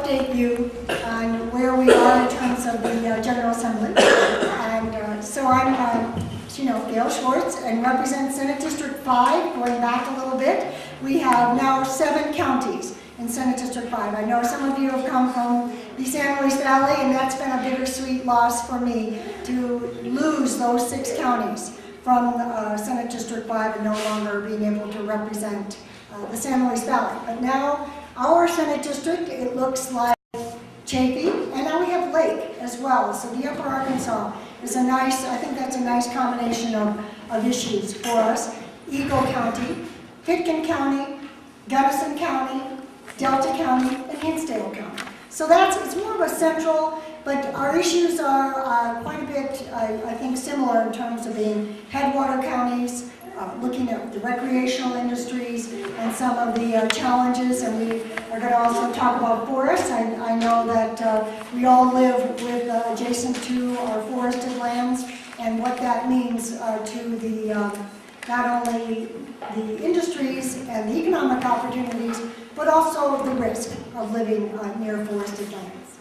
update you on where we are in terms of the General Assembly. And so I'm, Gail Schwartz, and represent Senate District 5, going back a little bit. We have now 7 counties in Senate District 5. I know some of you have come from the San Luis Valley, and that's been a bittersweet loss for me to lose those 6 counties from Senate District 5 and no longer being able to represent the San Luis Valley. But now our Senate District, it looks like Chaffee, and now we have Lake as well. So the Upper Arkansas is a nice, I think that's a nice combination of issues for us. Eagle County, Pitkin County, Gunnison County, Delta County, and Hinsdale County. So it's more of a central, but our issues are quite a bit, I think, similar in terms of being headwater counties, looking at the recreational industries and some of the challenges, and we are going to also talk about forests. I know that we all live with adjacent to our forested lands, and what that means to the not only the industries and the economic opportunities, but also the risk of living near forested lands.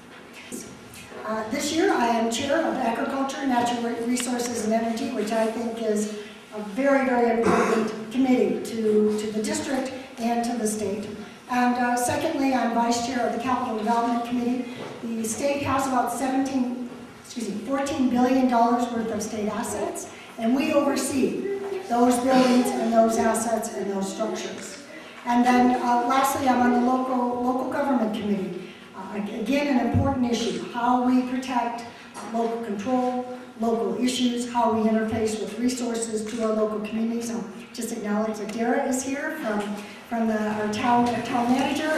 This year I am chair of Agriculture, Natural Resources and Energy, which I think is a very, very important committee to the district and to the state. And secondly, I'm vice chair of the Capital Development Committee. The state has about $14 billion worth of state assets, and we oversee those buildings and those assets and those structures. And then lastly, I'm on the local government committee. Again, an important issue, how we protect local control, local issues, how we interface with resources to our local communities. I'll just acknowledge that Dara is here from our town manager,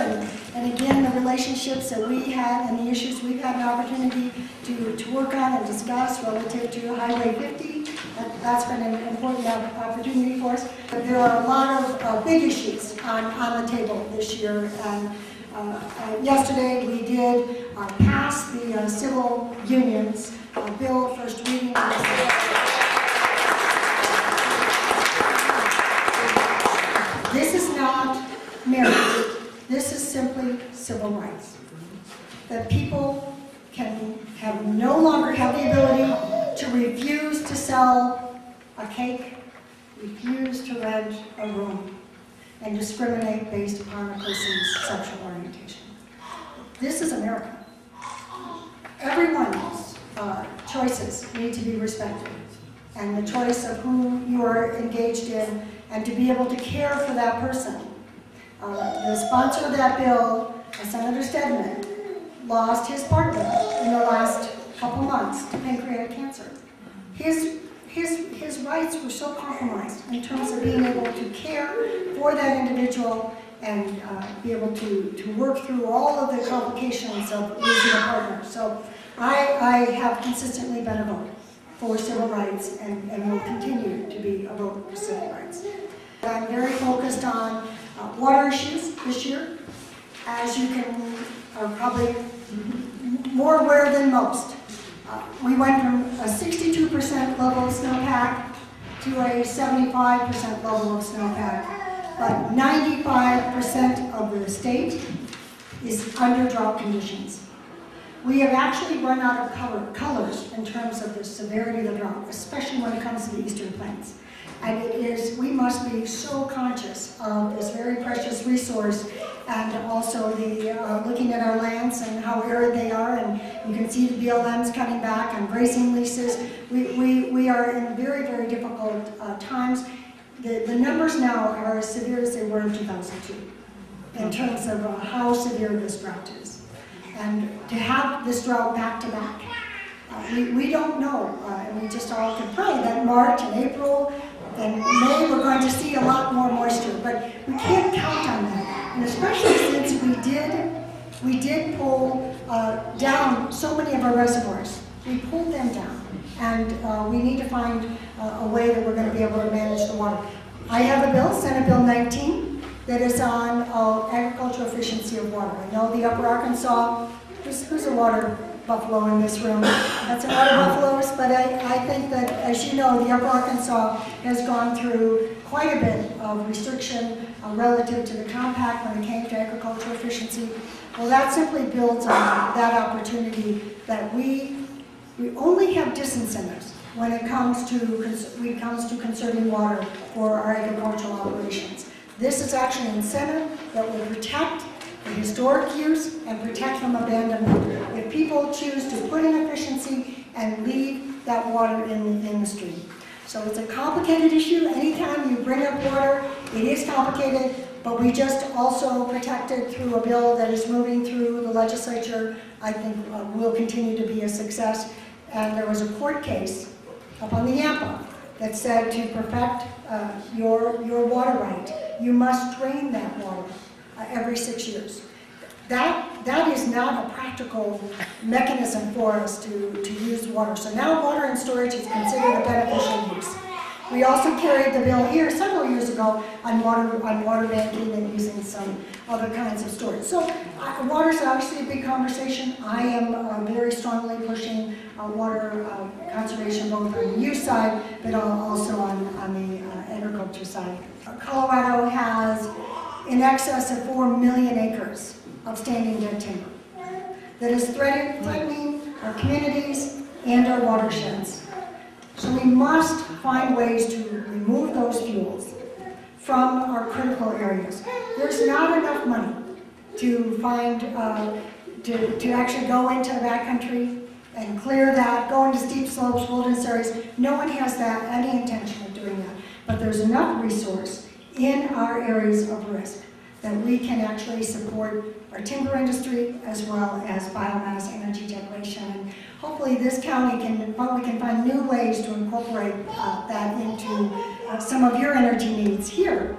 and again, the relationships that we had and the issues we've had an opportunity to work on and discuss relative to Highway 50. That's been an important opportunity for us. But there are a lot of big issues on the table this year. And yesterday we did pass the civil unions bill, first reading. This is not marriage. This is simply civil rights. That people can no longer have the ability to refuse to sell a cake, refuse to rent a room, and discriminate based upon a person's sexual orientation. This is America. Everyone's choices need to be respected, and the choice of who you are engaged in, and to be able to care for that person. The sponsor of that bill, Senator Stedman, lost his partner in the last couple months to pancreatic cancer. His rights were so compromised in terms of being able to care for that individual and be able to work through all of the complications of losing a partner. So I have consistently been a vote for civil rights and will continue to be a vote for civil rights. I'm very focused on water issues this year. As you are probably more aware than most. We went from a 62% level of snowpack to a 75% level of snowpack, but 95% of the state is under drought conditions. We have actually run out of colors in terms of the severity of the drought, especially when it comes to the eastern plains. And we must be so conscious of this very precious resource, and also looking at our lands and how arid they are, and you can see the BLMs coming back and grazing leases. We are in very, very difficult times. The numbers now are as severe as they were in 2002 in terms of how severe this drought is. And to have this drought back to back, we don't know, and we just all can pray that March and April and May we're going to see a lot more moisture, but we can't count on that. And especially since we did pull down so many of our reservoirs. We pulled them down, and we need to find a way that we're going to be able to manage the water. I have a bill, Senate Bill 19, that is on agricultural efficiency of water. I know the Upper Arkansas, who's a water buffalo in this room? That's a lot of buffaloes, but but I think that, as you know, the Upper Arkansas has gone through quite a bit of restriction relative to the compact when it came to agricultural efficiency. Well, that simply builds on that opportunity that we only have disincentives when it comes to conserving water for our agricultural operations. This is actually an incentive that will protect the historic use and protect from abandonment if people choose to put in efficiency and leave that water in the stream. So it's a complicated issue. Anytime you bring up water, it is complicated, but we just also protect it through a bill that is moving through the legislature. I think will continue to be a success. And there was a court case up on the Yampa that said to perfect your water right, you must drain that water every 6 years. That is not a practical mechanism for us to use water. So now water and storage is considered a beneficial use. We also carried the bill here several years ago on water banking and using some other kinds of storage. So water is obviously a big conversation. I am very strongly pushing water conservation both on the use side, but also on the agriculture side. Colorado has in excess of 4 million acres of standing dead timber that is threatening our communities and our watersheds. So we must find ways to remove those fuels from our critical areas. There's not enough money to find, to actually go into the backcountry and clear that, go into steep slopes, wilderness areas. No one has any intention of doing that. But there's enough resource in our areas of risk that we can actually support our timber industry as well as biomass energy generation. And hopefully this county we can find new ways to incorporate that into some of your energy needs here